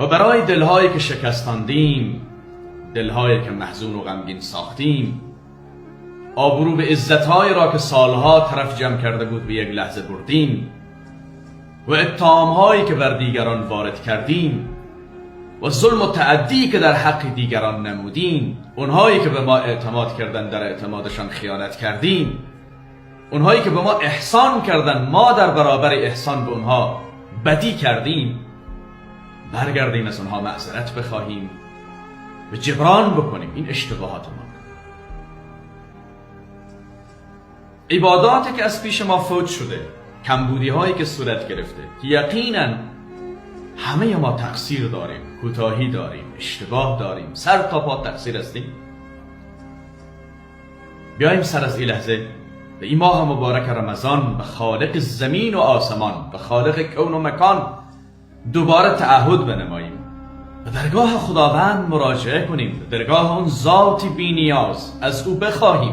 و برای دلهایی که شکستاندیم، دلهایی که محزون و غمگین ساختیم، آبرو به عزتهایی را که سالها طرف جمع کرده بود به یک لحظه بردیم و اتهامهایی که بر دیگران وارد کردیم و ظلم و تعدی که در حق دیگران نمودیم، اونهایی که به ما اعتماد کردن در اعتمادشان خیانت کردیم، اونهایی که به ما احسان کردن ما در برابر احسان به اونها بدی کردیم، برگردیم از اونها معذرت بخواهیم و جبران بکنیم این اشتباهات ما. عباداتی که از پیش ما فوت شده، کمبودی هایی که صورت گرفته که یقینا همه ما تقصیر داریم، کوتاهی داریم، اشتباه داریم، سر تا پا تقصیر هستیم، بیاییم سر از این لحظه به این ماه مبارک رمضان به خالق زمین و آسمان، به خالق کون و مکان دوباره تعهد بنماییم، به درگاه خداوند مراجعه کنیم، به درگاه اون ذات بی نیاز از او بخواهیم